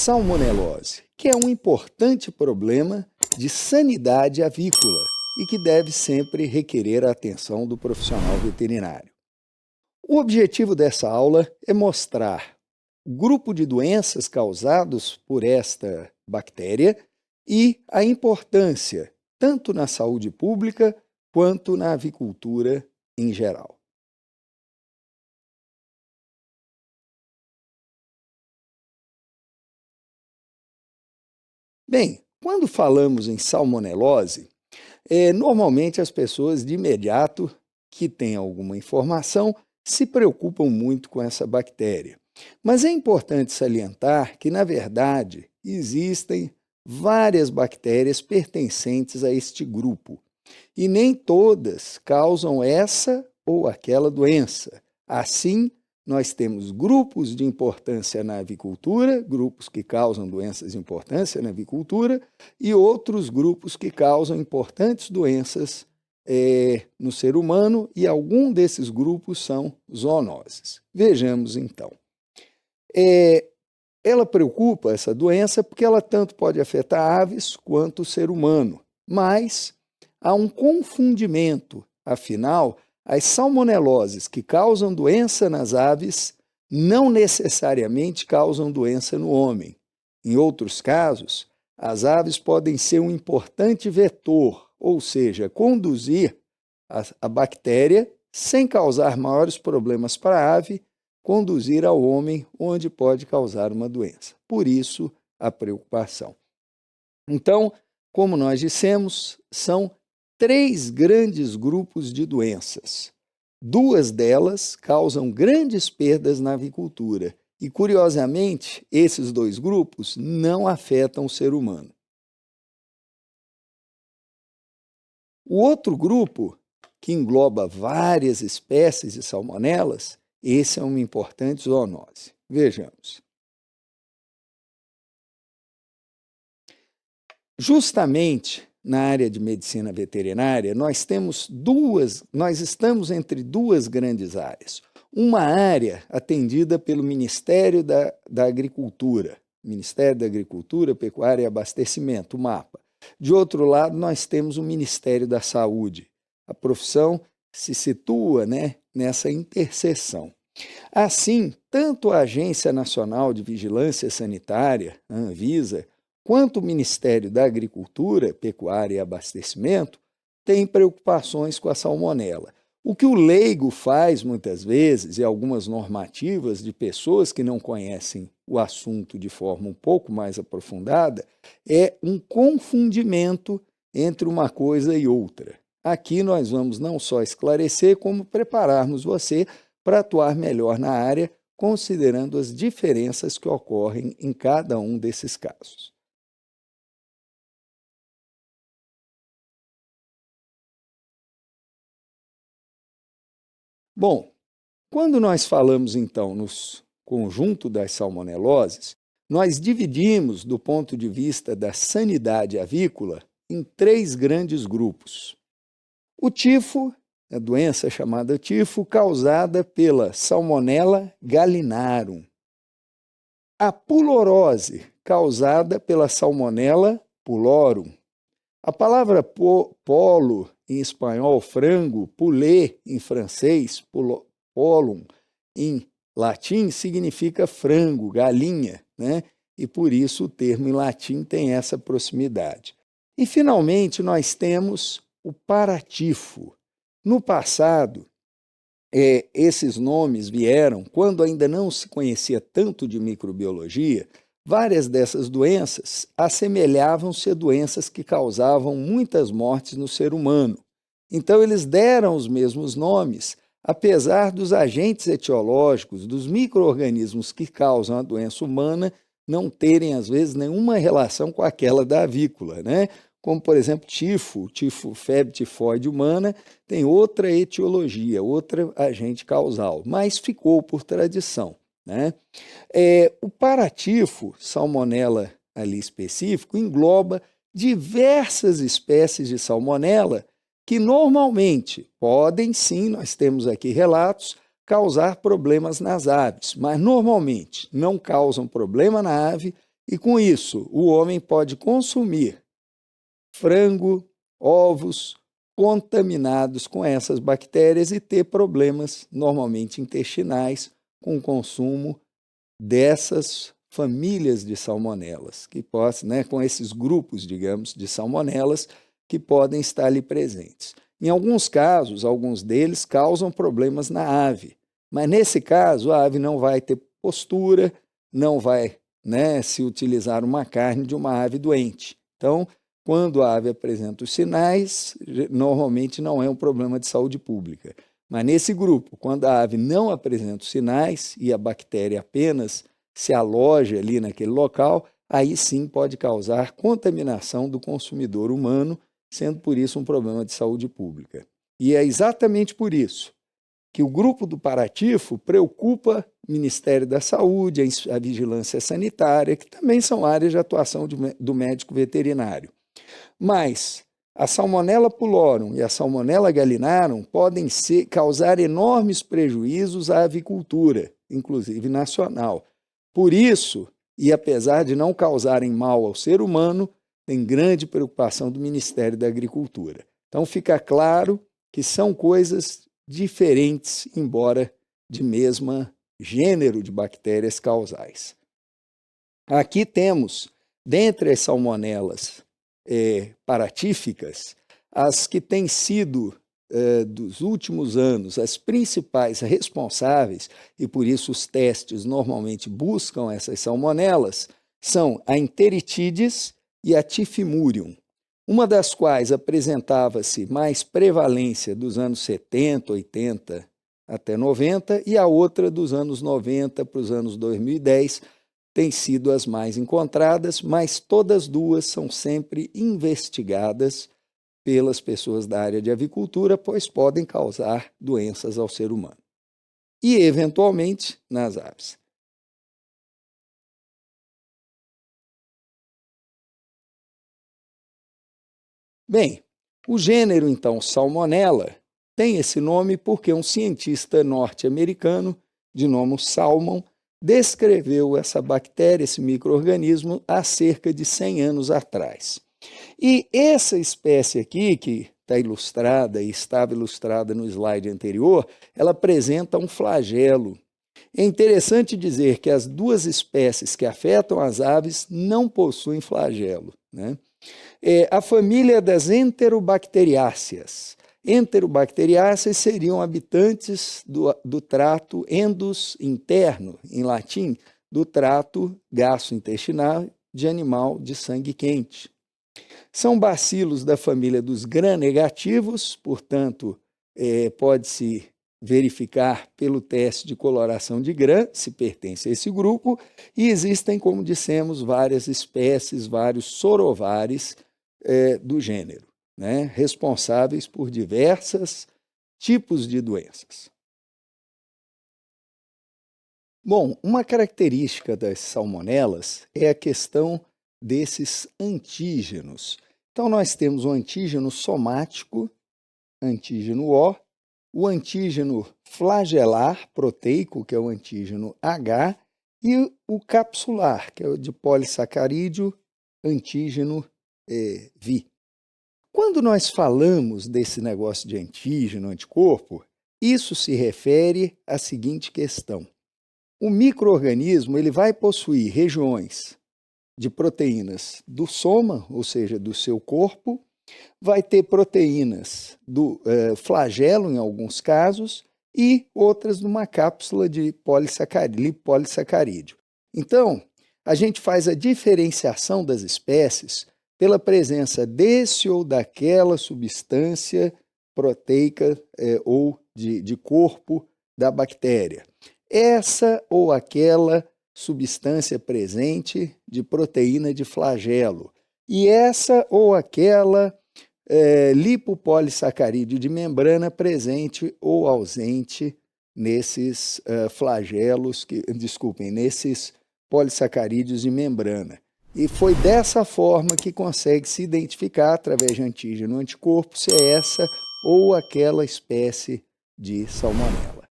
salmonelose, que é um importante problema de sanidade avícola e que deve sempre requerer a atenção do profissional veterinário. O objetivo dessa aula é mostrar o grupo de doenças causados por esta bactéria e a importância tanto na saúde pública quanto na avicultura em geral. Bem, quando falamos em salmonelose, normalmente as pessoas de imediato que têm alguma informação se preocupam muito com essa bactéria. Mas é importante salientar que, na verdade, existem várias bactérias pertencentes a este grupo e nem todas causam essa ou aquela doença. Assim, nós temos grupos de importância na avicultura, grupos que causam doenças de importância na avicultura, e outros grupos que causam importantes doenças no ser humano, e algum desses grupos são zoonoses. Vejamos então. Ela preocupa, essa doença, porque ela tanto pode afetar aves quanto o ser humano, mas há um confundimento, afinal, as salmoneloses que causam doença nas aves não necessariamente causam doença no homem. Em outros casos, as aves podem ser um importante vetor, ou seja, conduzir a bactéria sem causar maiores problemas para a ave, conduzir ao homem onde pode causar uma doença. Por isso, a preocupação. Então, como nós dissemos, são 3 grandes grupos de doenças. 2 delas causam grandes perdas na avicultura e, curiosamente, esses 2 grupos não afetam o ser humano. O outro grupo, que engloba várias espécies de salmonelas, esse é uma importante zoonose. Vejamos. Justamente na área de medicina veterinária, nós estamos entre 2 grandes áreas. Uma área atendida pelo Ministério da Agricultura, Ministério da Agricultura, Pecuária e Abastecimento, o MAPA. De outro lado, nós temos o Ministério da Saúde. A profissão se situa, nessa interseção. Assim, tanto a Agência Nacional de Vigilância Sanitária, a Anvisa, quanto o Ministério da Agricultura, Pecuária e Abastecimento têm preocupações com a salmonela. O que o leigo faz muitas vezes, e algumas normativas de pessoas que não conhecem o assunto de forma um pouco mais aprofundada, é um confundimento entre uma coisa e outra. Aqui nós vamos não só esclarecer, como prepararmos você para atuar melhor na área, considerando as diferenças que ocorrem em cada um desses casos. Bom, quando nós falamos então no conjunto das salmoneloses, nós dividimos, do ponto de vista da sanidade avícola, em 3 grandes grupos. O tifo, a doença chamada tifo, causada pela Salmonella gallinarum. A pulorose, causada pela Salmonella pulorum. A palavra polo, em espanhol, frango, poulet, em francês, polum, em latim, significa frango, galinha, E por isso o termo em latim tem essa proximidade. E, finalmente, nós temos o paratifo. No passado, esses nomes vieram quando ainda não se conhecia tanto de microbiologia. Várias dessas doenças assemelhavam-se a doenças que causavam muitas mortes no ser humano. Então, eles deram os mesmos nomes, apesar dos agentes etiológicos, dos micro-organismos que causam a doença humana, não terem, às vezes, nenhuma relação com aquela da avícola, Como, por exemplo, febre tifoide humana, tem outra etiologia, outro agente causal, mas ficou por tradição. O paratifo, salmonela ali específico, engloba diversas espécies de salmonela que normalmente podem, sim, nós temos aqui relatos, causar problemas nas aves, mas normalmente não causam problema na ave E com isso, o homem pode consumir frango, ovos contaminados com essas bactérias e ter problemas, normalmente intestinais, com o consumo dessas famílias de salmonelas, que possam, com esses grupos, digamos, de salmonelas que podem estar ali presentes. Em alguns casos, alguns deles causam problemas na ave, mas nesse caso a ave não vai ter postura, não vai se utilizar uma carne de uma ave doente. Então, quando a ave apresenta os sinais, normalmente não é um problema de saúde pública. Mas nesse grupo, quando a ave não apresenta os sinais e a bactéria apenas se aloja ali naquele local, aí sim pode causar contaminação do consumidor humano, sendo por isso um problema de saúde pública. E é exatamente por isso que o grupo do Paratifo preocupa o Ministério da Saúde, a vigilância sanitária, que também são áreas de atuação do médico veterinário. Mas a Salmonella pullorum e a Salmonella gallinarum podem causar enormes prejuízos à avicultura, inclusive nacional. Por isso, e apesar de não causarem mal ao ser humano, tem grande preocupação do Ministério da Agricultura. Então fica claro que são coisas diferentes, embora de mesmo gênero de bactérias causais. Aqui temos, dentre as salmonelas paratíficas, as que têm sido, dos últimos anos, as principais responsáveis, e por isso os testes normalmente buscam essas salmonelas, são a Enteritidis e a Typhimurium, uma das quais apresentava-se mais prevalência dos anos 70, 80 até 90, e a outra dos anos 90 para os anos 2010, têm sido as mais encontradas, mas todas duas são sempre investigadas pelas pessoas da área de avicultura, pois podem causar doenças ao ser humano e, eventualmente, nas aves. Bem, o gênero, então, Salmonella, tem esse nome porque um cientista norte-americano, de nome Salmon, descreveu essa bactéria, esse micro-organismo, há cerca de 100 anos atrás. E essa espécie aqui, que está ilustrada e estava ilustrada no slide anterior, ela apresenta um flagelo. É interessante dizer que as duas espécies que afetam as aves não possuem flagelo, a família das Enterobacteriáceas. Enterobacteriáceas seriam habitantes do trato endus interno, em latim, do trato gastrointestinal de animal de sangue quente. São bacilos da família dos gram-negativos, portanto, pode-se verificar pelo teste de coloração de gram, se pertence a esse grupo, e existem, como dissemos, várias espécies, vários sorovares do gênero, responsáveis por diversos tipos de doenças. Bom, uma característica das salmonelas é a questão desses antígenos. Então, nós temos o antígeno somático, antígeno O antígeno flagelar proteico, que é o antígeno H, e o capsular, que é o de polissacarídeo, antígeno V. Quando nós falamos desse negócio de antígeno, anticorpo, isso se refere à seguinte questão. O micro-organismo ele vai possuir regiões de proteínas do soma, ou seja, do seu corpo, vai ter proteínas do flagelo, em alguns casos, e outras numa cápsula de lipopolissacarídeo. Então, a gente faz a diferenciação das espécies pela presença desse ou daquela substância proteica ou de corpo da bactéria. Essa ou aquela substância presente de proteína de flagelo. E essa ou aquela lipopolissacarídeo de membrana presente ou ausente nesses flagelos, nesses polissacarídeos de membrana. E foi dessa forma que consegue se identificar, através de antígeno anticorpo, se é essa ou aquela espécie de salmonela.